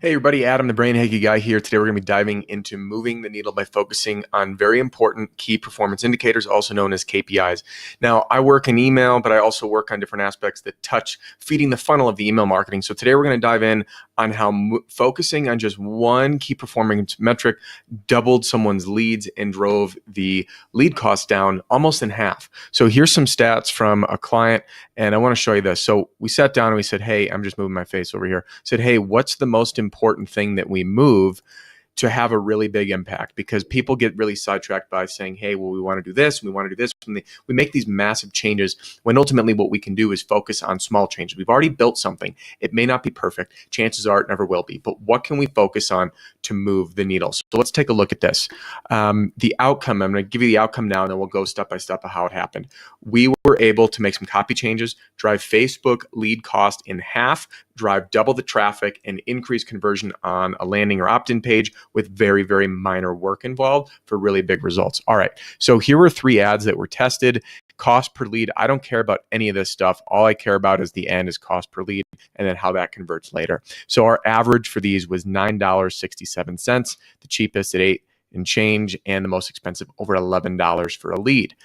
Hey everybody, Adam the Brain Haggy guy here. Today we're going to be diving into moving the needle by focusing on very important key performance indicators, also known as KPIs. Now, I work in email, but I also work on different aspects that touch feeding the funnel of the email marketing. So today we're going to dive in on how focusing on just one key performance metric doubled someone's leads and drove the lead cost down almost in half. So here's some stats from a client, and I want to show you this. So we sat down and we said, hey, I'm just moving my face over here. Said, hey, what's the most important thing that we move to have a really big impact? Because people get really sidetracked by saying, hey, well, we want to do this, and we want to do this. And we make these massive changes when ultimately what we can do is focus on small changes. We've already built something. It may not be perfect. Chances are it never will be. But what can we focus on to move the needle? So let's take a look at this. The outcome, I'm going to give you the outcome now, and then we'll go step by step of how it happened. We were able to make some copy changes, drive Facebook lead cost in half, drive double the traffic, and increase conversion on a landing or opt-in page with very, very minor work involved for really big results. All right, so here were 3 ads that were tested. Cost per lead, I don't care about any of this stuff. All I care about is the end is cost per lead and then how that converts later. So our average for these was $9.67, the cheapest at 8 and change, and the most expensive over $11 for a lead.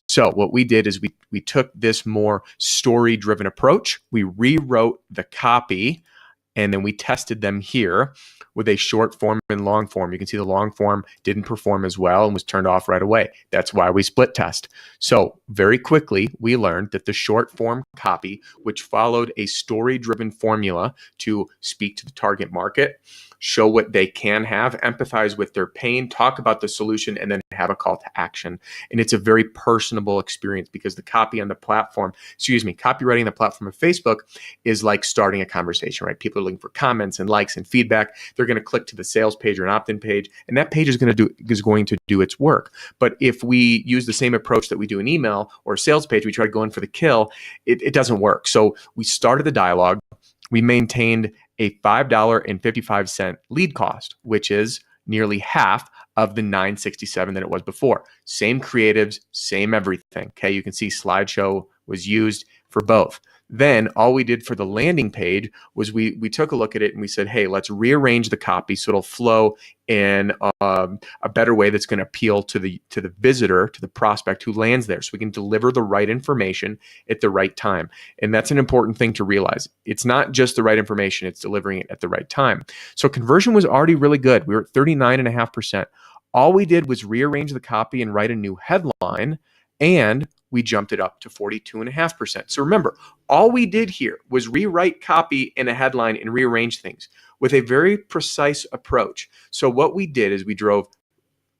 So what we did is we took this more story-driven approach. We rewrote the copy, and then we tested them here with a short form and long form. You can see the long form didn't perform as well and was turned off right away. That's why we split test. So very quickly, we learned that the short form copy, which followed a story-driven formula to speak to the target market, show what they can have, empathize with their pain, talk about the solution, and then have a call to action. And it's a very personable experience because the copy on the platform, copywriting on the platform of Facebook is like starting a conversation, right? People are looking for comments and likes and feedback. They're going to click to the sales page or an opt-in page, and that page is going to do its work. But if we use the same approach that we do in email or a sales page, we try to go in for the kill, it doesn't work. So we started the dialogue. We maintained a $5.55 lead cost, which is nearly half of the $9.67 that it was before. Same creatives, same everything. Okay, you can see slideshow was used for both. Then all we did for the landing page was we took a look at it and we said, hey, let's rearrange the copy so it'll flow in a better way that's going to appeal to the visitor, to the prospect who lands there, so we can deliver the right information at the right time. And that's an important thing to realize. It's not just the right information, it's delivering it at the right time. So conversion was already really good. We were at 39.5%. All we did was rearrange the copy and write a new headline, and we jumped it up to 42.5%. So remember, all we did here was rewrite copy in a headline and rearrange things with a very precise approach. So what we did is we drove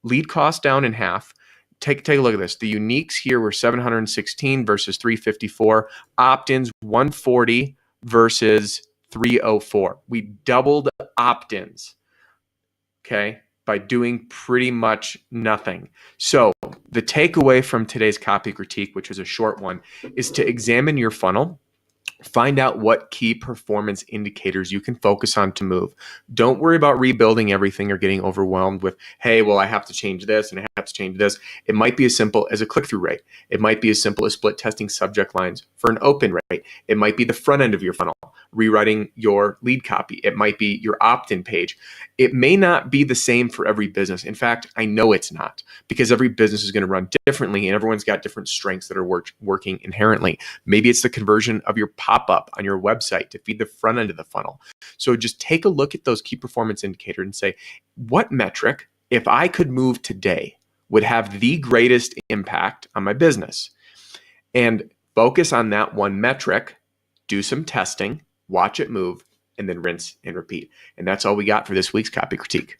lead cost down in half. Take a look at this. The uniques here were 716 versus 354. Opt-ins 140 versus 304. We doubled opt-ins, okay, by doing pretty much nothing. So the takeaway from today's copy critique, which was a short one, is to examine your funnel. Find out what key performance indicators you can focus on to move. Don't worry about rebuilding everything or getting overwhelmed with, hey, well, I have to change this and I have to change this. It might be as simple as a click-through rate. It might be as simple as split testing subject lines for an open rate. It might be the front end of your funnel, rewriting your lead copy. It might be your opt-in page. It may not be the same for every business. In fact, I know it's not, because every business is going to run differently and everyone's got different strengths that are working inherently. Maybe it's the conversion of your pop-up on your website to feed the front end of the funnel. So just take a look at those key performance indicators and say, what metric, if I could move today, would have the greatest impact on my business? And focus on that one metric, do some testing, watch it move, and then rinse and repeat. And that's all we got for this week's copy critique.